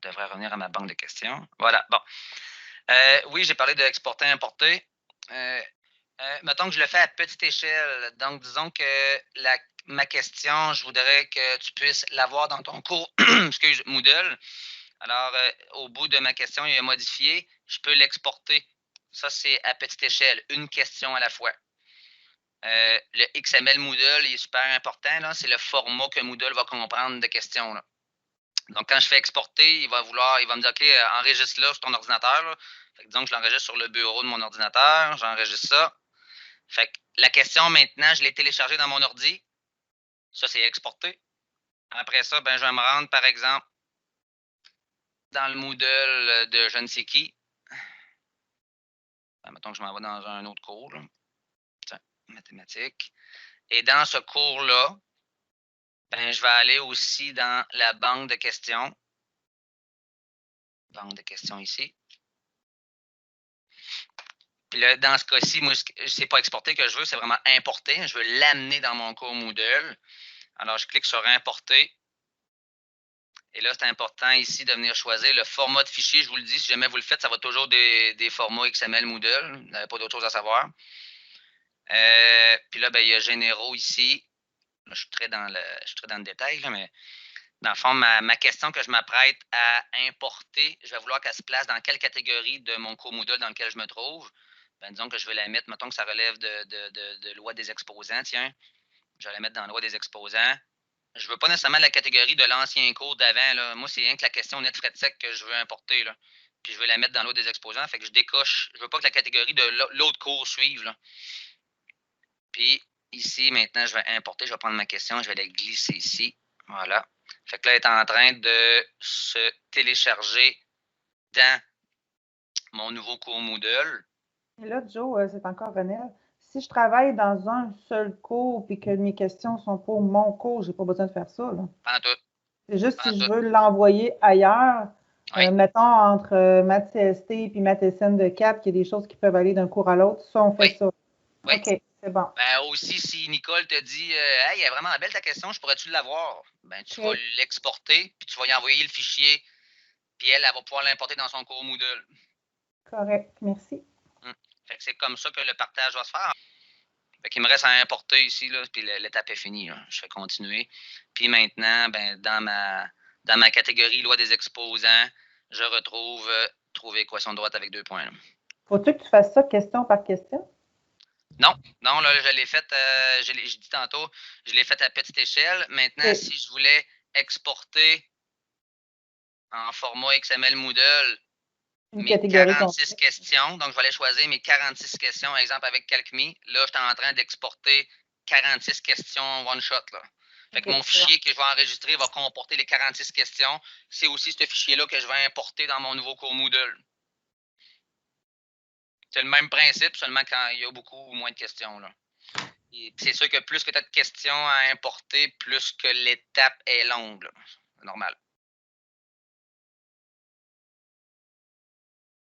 devrais revenir à ma banque de questions. Voilà, bon. Oui, j'ai parlé d'exporter, importer. Mettons que je le fais à petite échelle. Donc, disons que ma question, je voudrais que tu puisses l'avoir dans ton cours, excuse, Moodle. Alors, au bout de ma question, il est modifié. Je peux l'exporter. Ça, c'est à petite échelle, une question à la fois. Le XML Moodle est super important. C'est le format que Moodle va comprendre de questions. Là. Donc, quand je fais exporter, il va me dire, OK, enregistre-là sur ton ordinateur. Là. Fait que, disons que je l'enregistre sur le bureau de mon ordinateur. J'enregistre ça. Fait que la question, maintenant, je l'ai téléchargée dans mon ordi. Ça, c'est exporté. Après ça, ben, je vais me rendre, par exemple, dans le Moodle de je ne sais qui. Ben, mettons que je m'en vais dans un autre cours. Là. Tiens, mathématiques. Et dans ce cours-là, ben, je vais aller aussi dans la banque de questions. Banque de questions ici. Puis là, dans ce cas-ci, moi, c'est pas exporter que je veux, c'est vraiment importer. Je veux l'amener dans mon cours Moodle. Alors, je clique sur importer. Et là, c'est important ici de venir choisir le format de fichier. Je vous le dis, si jamais vous le faites, ça va toujours des formats XML Moodle. Vous n'avez pas d'autre chose à savoir. Puis là, ben, il y a généraux ici. Là, je suis très dans le détail, là, mais dans le fond, ma question que je m'apprête à importer, je vais vouloir qu'elle se place dans quelle catégorie de mon cours Moodle dans lequel je me trouve. Ben, disons que je vais la mettre, mettons que ça relève de loi des exposants, tiens. Je vais la mettre dans loi des exposants. Je ne veux pas nécessairement la catégorie de l'ancien cours d'avant. Là. Moi, c'est rien que la question net frais de sec que je veux importer. Là. Puis je veux la mettre dans l'autre des exposants. Fait que je décoche. Je ne veux pas que la catégorie de l'autre cours suive. Là. Puis ici, maintenant, je vais importer. Je vais prendre ma question. Je vais la glisser ici. Voilà. Fait que là, elle est en train de se télécharger dans mon nouveau cours Moodle. Et là, Joe, c'est encore Renel. Si je travaille dans un seul cours et que mes questions sont pour mon cours, j'ai pas besoin de faire ça, là. Pas en tout. C'est juste Pas en si je tout. veux l'envoyer ailleurs, Oui. mettons entre maths CST et maths SN de 4, qu'il y a des choses qui peuvent aller d'un cours à l'autre, ça, on fait Oui. ça. Oui. OK, c'est bon. Ben aussi, si Nicole te dit Hey, elle est vraiment belle ta question, je pourrais-tu l'avoir? Ben, tu vas OK, l'exporter, puis tu vas y envoyer le fichier, puis elle va pouvoir l'importer dans son cours Moodle. correct. Merci. Fait que c'est comme ça que le partage va se faire. Fait qu'il me reste à importer ici, là, puis l'étape est finie. Là. Je vais continuer. Puis maintenant, ben, dans ma catégorie loi des exposants, je retrouve trouver équation de droite avec 2 points. Là. Faut-tu que tu fasses ça question par question? Non, non, là, je l'ai fait, je dis tantôt, je l'ai fait à petite échelle. Maintenant, OK. si je voulais exporter en format XML Moodle Une mes catégorie 46 complète. questions, donc je vais aller choisir mes 46 questions, exemple avec CalcMe. Là, je suis en train d'exporter 46 questions one shot. Là. Fait OK, que mon c'est bon. fichier que je vais enregistrer va comporter les 46 questions. C'est aussi ce fichier-là que je vais importer dans mon nouveau cours Moodle. C'est le même principe, seulement quand il y a beaucoup moins de questions. Là. C'est sûr que plus que tu as de questions à importer, plus que l'étape est longue. C'est normal.